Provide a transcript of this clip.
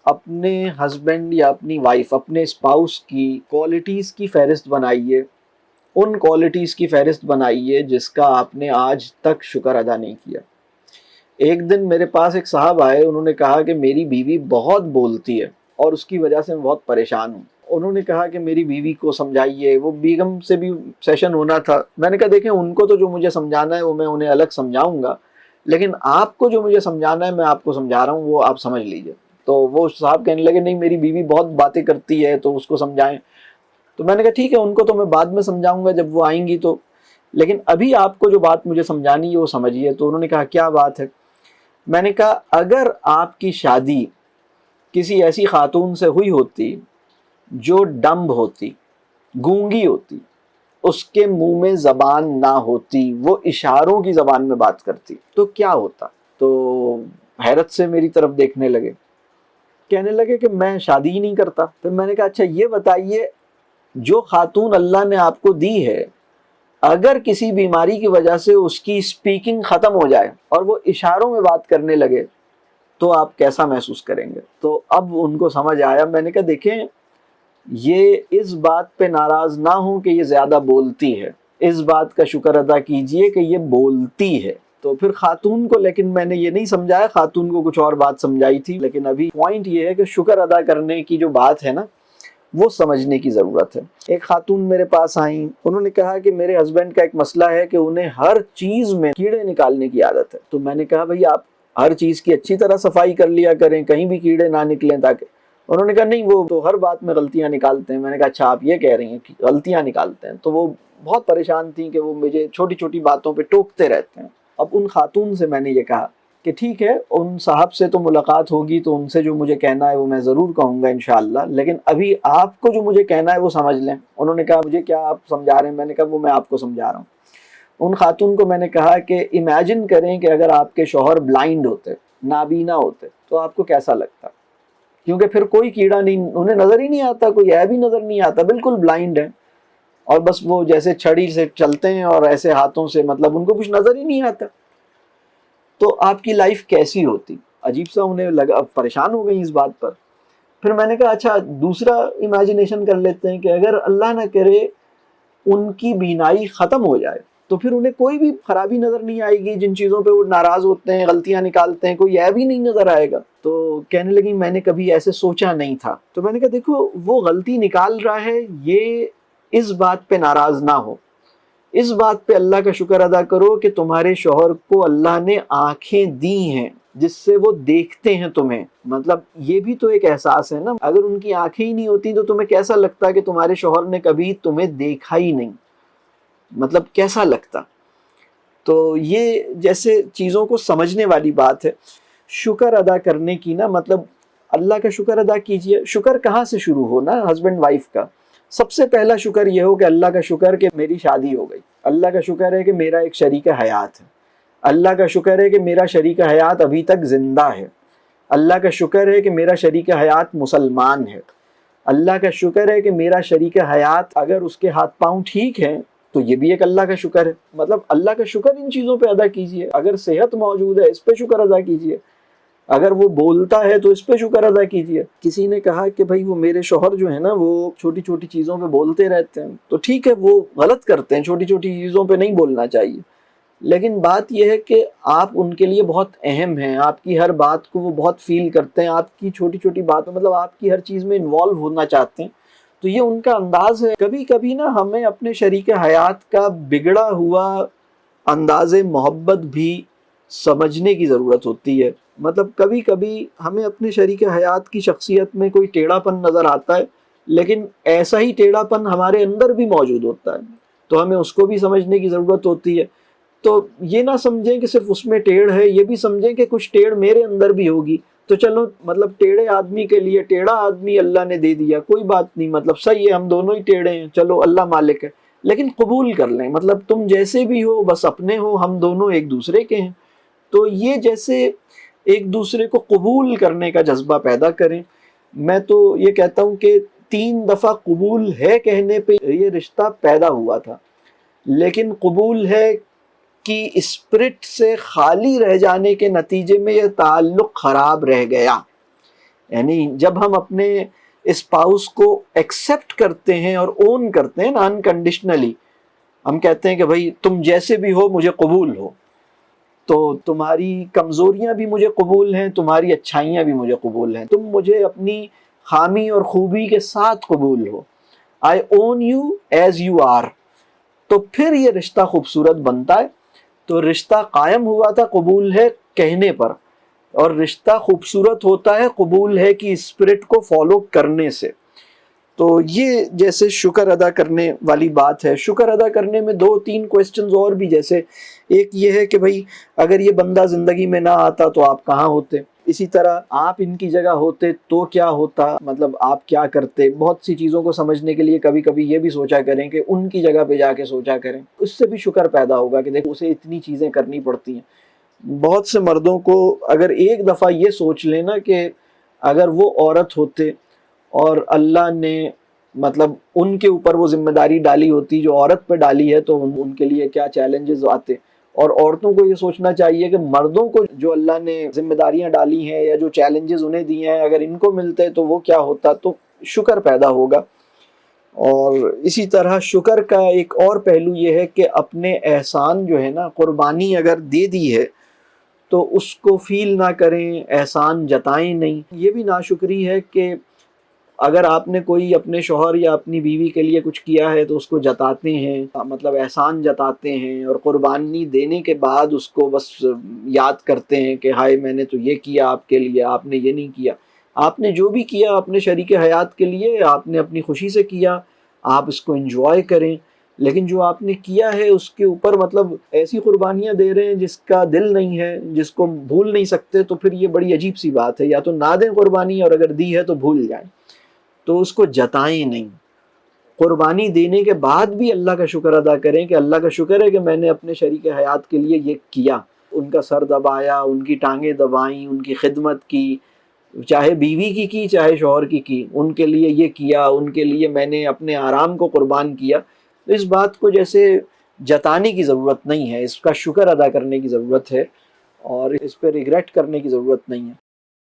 اپنے ہسبینڈ یا اپنی وائف، اپنے اسپاؤس کی کوالٹیز کی فہرست بنائیے، ان کوالٹیز کی فہرست بنائیے جس کا آپ نے آج تک شکر ادا نہیں کیا۔ ایک دن میرے پاس ایک صاحب آئے، انہوں نے کہا کہ میری بیوی بہت بولتی ہے اور اس کی وجہ سے میں بہت پریشان ہوں۔ انہوں نے کہا کہ میری بیوی کو سمجھائیے، وہ بیگم سے بھی سیشن ہونا تھا۔ میں نے کہا دیکھیں ان کو تو جو مجھے سمجھانا ہے وہ میں انہیں الگ سمجھاؤں گا، لیکن آپ کو جو مجھے سمجھانا ہے میں آپ کو سمجھا رہا ہوں، وہ آپ سمجھ لیجئے۔ تو وہ صاحب کہنے لگے نہیں میری بیوی بہت باتیں کرتی ہے تو اس کو سمجھائیں۔ تو میں نے کہا ٹھیک ہے، ان کو تو میں بعد میں سمجھاؤں گا جب وہ آئیں گی تو، لیکن ابھی آپ کو جو بات مجھے سمجھانی ہے وہ سمجھیے۔ تو انہوں نے کہا کیا بات ہے؟ میں نے کہا اگر آپ کی شادی کسی ایسی خاتون سے ہوئی ہوتی جو ڈمب ہوتی، گونگی ہوتی، اس کے منہ میں زبان نہ ہوتی، وہ اشاروں کی زبان میں بات کرتی، تو کیا ہوتا؟ تو حیرت سے میری طرف دیکھنے لگے، کہنے لگے کہ میں شادی ہی نہیں کرتا۔ پھر میں نے کہا اچھا یہ بتائیے، جو خاتون اللہ نے آپ کو دی ہے، اگر کسی بیماری کی وجہ سے اس کی سپیکنگ ختم ہو جائے اور وہ اشاروں میں بات کرنے لگے تو آپ کیسا محسوس کریں گے؟ تو اب ان کو سمجھ آیا۔ میں نے کہا دیکھیں یہ اس بات پہ ناراض نہ ہوں کہ یہ زیادہ بولتی ہے، اس بات کا شکر ادا کیجئے کہ یہ بولتی ہے۔ تو پھر خاتون کو، لیکن میں نے یہ نہیں سمجھایا، خاتون کو کچھ اور بات سمجھائی تھی، لیکن ابھی پوائنٹ یہ ہے کہ شکر ادا کرنے کی جو بات ہے نا وہ سمجھنے کی ضرورت ہے۔ ایک خاتون میرے پاس آئیں، انہوں نے کہا کہ میرے ہسبینڈ کا ایک مسئلہ ہے کہ انہیں ہر چیز میں کیڑے نکالنے کی عادت ہے۔ تو میں نے کہا بھئی آپ ہر چیز کی اچھی طرح صفائی کر لیا کریں، کہیں بھی کیڑے نہ نکلیں تاکہ۔ انہوں نے کہا نہیں وہ تو ہر بات میں غلطیاں نکالتے ہیں۔ میں نے کہا اچھا آپ یہ کہہ رہی ہیں کہ غلطیاں نکالتے ہیں؟ تو وہ بہت پریشان تھیں کہ وہ مجھے چھوٹی چھوٹی باتوں پہ ٹوکتے رہتے ہیں۔ اب ان خاتون سے میں نے یہ کہا کہ ٹھیک ہے ان صاحب سے تو ملاقات ہوگی تو ان سے جو مجھے کہنا ہے وہ میں ضرور کہوں گا انشاءاللہ، لیکن ابھی آپ کو جو مجھے کہنا ہے وہ سمجھ لیں۔ انہوں نے کہا مجھے کیا آپ سمجھا رہے ہیں؟ میں نے کہا وہ میں آپ کو سمجھا رہا ہوں۔ ان خاتون کو میں نے کہا کہ امیجن کریں کہ اگر آپ کے شوہر بلائنڈ ہوتے، نابینا ہوتے، تو آپ کو کیسا لگتا؟ کیونکہ پھر کوئی کیڑا نہیں، انہیں نظر ہی نہیں آتا، کوئی عیب ہی نظر نہیں آتا، بالکل بلائنڈ ہے، اور بس وہ جیسے چھڑی سے چلتے ہیں اور ایسے ہاتھوں سے، مطلب ان کو کچھ نظر ہی نہیں آتا، تو آپ کی لائف کیسی ہوتی؟ عجیب سا انہیں لگا، پریشان ہو گئی اس بات پر۔ پھر میں نے کہا اچھا دوسرا امیجنیشن کر لیتے ہیں کہ اگر اللہ نہ کرے ان کی بینائی ختم ہو جائے تو پھر انہیں کوئی بھی خرابی نظر نہیں آئے گی، جن چیزوں پہ وہ ناراض ہوتے ہیں، غلطیاں نکالتے ہیں، کوئی عیب ہی نہیں نظر آئے گا۔ تو کہنے لگی میں نے کبھی ایسے سوچا نہیں تھا۔ تو میں نے کہا دیکھو وہ غلطی نکال رہا ہے، یہ اس بات پہ ناراض نہ ہو، اس بات پہ اللہ کا شکر ادا کرو کہ تمہارے شوہر کو اللہ نے آنکھیں دی ہیں جس سے وہ دیکھتے ہیں تمہیں، مطلب یہ بھی تو ایک احساس ہے نا۔ اگر ان کی آنکھیں ہی نہیں ہوتی تو تمہیں کیسا لگتا کہ تمہارے شوہر نے کبھی تمہیں دیکھا ہی نہیں، مطلب کیسا لگتا؟ تو یہ جیسے چیزوں کو سمجھنے والی بات ہے۔ شکر ادا کرنے کی نا، مطلب اللہ کا شکر ادا کیجئے۔ شکر کہاں سے شروع ہو نا؟ ہسبینڈ وائف کا سب سے پہلا شکر یہ ہو کہ اللہ کا شکر کہ میری شادی ہو گئی، اللہ کا شکر ہے کہ میرا ایک شریک حیات ہے، اللہ کا شکر ہے کہ میرا شریک حیات ابھی تک زندہ ہے، اللہ کا شکر ہے کہ میرا شریک حیات مسلمان ہے، اللہ کا شکر ہے کہ میرا شریک حیات اگر اس کے ہاتھ پاؤں ٹھیک ہیں تو یہ بھی ایک اللہ کا شکر ہے۔ مطلب اللہ کا شکر ان چیزوں پہ ادا کیجئے۔ اگر صحت موجود ہے اس پہ شکر ادا کیجئے، اگر وہ بولتا ہے تو اس پہ شکر ادا کیجئے۔ کسی نے کہا کہ بھائی وہ میرے شوہر جو ہے نا وہ چھوٹی چھوٹی چیزوں پہ بولتے رہتے ہیں، تو ٹھیک ہے وہ غلط کرتے ہیں، چھوٹی چھوٹی چیزوں پہ نہیں بولنا چاہیے، لیکن بات یہ ہے کہ آپ ان کے لیے بہت اہم ہیں، آپ کی ہر بات کو وہ بہت فیل کرتے ہیں، آپ کی چھوٹی چھوٹی باتوں، مطلب آپ کی ہر چیز میں انوالو ہونا چاہتے ہیں، تو یہ ان کا انداز ہے۔ کبھی کبھی نا ہمیں اپنے شریک حیات کا بگڑا ہوا انداز محبت بھی سمجھنے کی ضرورت ہوتی ہے۔ مطلب کبھی کبھی ہمیں اپنے شریک حیات کی شخصیت میں کوئی ٹیڑھا پن نظر آتا ہے، لیکن ایسا ہی ٹیڑھا پن ہمارے اندر بھی موجود ہوتا ہے، تو ہمیں اس کو بھی سمجھنے کی ضرورت ہوتی ہے۔ تو یہ نہ سمجھیں کہ صرف اس میں ٹیڑھ ہے، یہ بھی سمجھیں کہ کچھ ٹیڑھ میرے اندر بھی ہوگی، تو چلو مطلب ٹیڑھے آدمی کے لیے ٹیڑھا آدمی اللہ نے دے دیا، کوئی بات نہیں، مطلب صحیح ہے، ہم دونوں ہی ٹیڑھے ہیں، چلو اللہ مالک ہے، لیکن قبول کر لیں، مطلب تم جیسے بھی ہو بس اپنے ہو، ہم دونوں ایک دوسرے کے ہیں۔ تو یہ جیسے ایک دوسرے کو قبول کرنے کا جذبہ پیدا کریں۔ میں تو یہ کہتا ہوں کہ 3 دفعہ قبول ہے کہنے پہ یہ رشتہ پیدا ہوا تھا، لیکن قبول ہے کی اسپرٹ سے خالی رہ جانے کے نتیجے میں یہ تعلق خراب رہ گیا۔ یعنی جب ہم اپنے اسپاؤس کو ایکسیپٹ کرتے ہیں اور اون کرتے ہیں نا انکنڈیشنلی، ہم کہتے ہیں کہ بھائی تم جیسے بھی ہو مجھے قبول ہو، تو تمہاری کمزوریاں بھی مجھے قبول ہیں، تمہاری اچھائیاں بھی مجھے قبول ہیں، تم مجھے اپنی خامی اور خوبی کے ساتھ قبول ہو، I own you as you are, تو پھر یہ رشتہ خوبصورت بنتا ہے۔ تو رشتہ قائم ہوا تھا قبول ہے کہنے پر، اور رشتہ خوبصورت ہوتا ہے قبول ہے کی اسپرٹ کو فالو کرنے سے۔ تو یہ جیسے شکر ادا کرنے والی بات ہے، شکر ادا کرنے میں 2-3 کوسچنز اور بھی، جیسے ایک یہ ہے کہ بھائی اگر یہ بندہ زندگی میں نہ آتا تو آپ کہاں ہوتے، اسی طرح آپ ان کی جگہ ہوتے تو کیا ہوتا، مطلب آپ کیا کرتے۔ بہت سی چیزوں کو سمجھنے کے لیے کبھی کبھی یہ بھی سوچا کریں کہ ان کی جگہ پہ جا کے سوچا کریں، اس سے بھی شکر پیدا ہوگا کہ دیکھو اسے اتنی چیزیں کرنی پڑتی ہیں۔ بہت سے مردوں کو اگر ایک دفعہ یہ سوچ لینا کہ اگر وہ عورت ہوتے اور اللہ نے مطلب ان کے اوپر وہ ذمہ داری ڈالی ہوتی جو عورت پہ ڈالی ہے، تو ان کے لیے کیا چیلنجز آتے۔ اور عورتوں کو یہ سوچنا چاہیے کہ مردوں کو جو اللہ نے ذمہ داریاں ڈالی ہیں یا جو چیلنجز انہیں دیے ہیں اگر ان کو ملتے تو وہ کیا ہوتا، تو شکر پیدا ہوگا۔ اور اسی طرح شکر کا ایک اور پہلو یہ ہے کہ اپنے احسان جو ہے نا، قربانی اگر دے دی ہے تو اس کو فیل نہ کریں، احسان جتائیں نہیں۔ یہ بھی ناشکری ہے کہ اگر آپ نے کوئی اپنے شوہر یا اپنی بیوی کے لیے کچھ کیا ہے تو اس کو جتاتے ہیں، مطلب احسان جتاتے ہیں، اور قربانی دینے کے بعد اس کو بس یاد کرتے ہیں کہ ہائے میں نے تو یہ کیا آپ کے لیے، آپ نے یہ نہیں کیا۔ آپ نے جو بھی کیا اپنے شریک حیات کے لیے آپ نے اپنی خوشی سے کیا، آپ اس کو انجوائے کریں، لیکن جو آپ نے کیا ہے اس کے اوپر مطلب ایسی قربانیاں دے رہے ہیں جس کا دل نہیں ہے، جس کو بھول نہیں سکتے، تو پھر یہ بڑی عجیب سی بات ہے۔ یا تو نہ دیں قربانی، اور اگر دی ہے تو بھول جائیں، تو اس کو جتائیں نہیں۔ قربانی دینے کے بعد بھی اللہ کا شکر ادا کریں کہ اللہ کا شکر ہے کہ میں نے اپنے شریک حیات کے لیے یہ کیا، ان کا سر دبایا، ان کی ٹانگیں دبائیں، ان کی خدمت کی، چاہے بیوی کی چاہے شوہر کی، ان کے لیے یہ کیا، ان کے لیے میں نے اپنے آرام کو قربان کیا۔ تو اس بات کو جیسے جتانے کی ضرورت نہیں ہے، اس کا شکر ادا کرنے کی ضرورت ہے، اور اس پہ ریگریٹ کرنے کی ضرورت نہیں ہے۔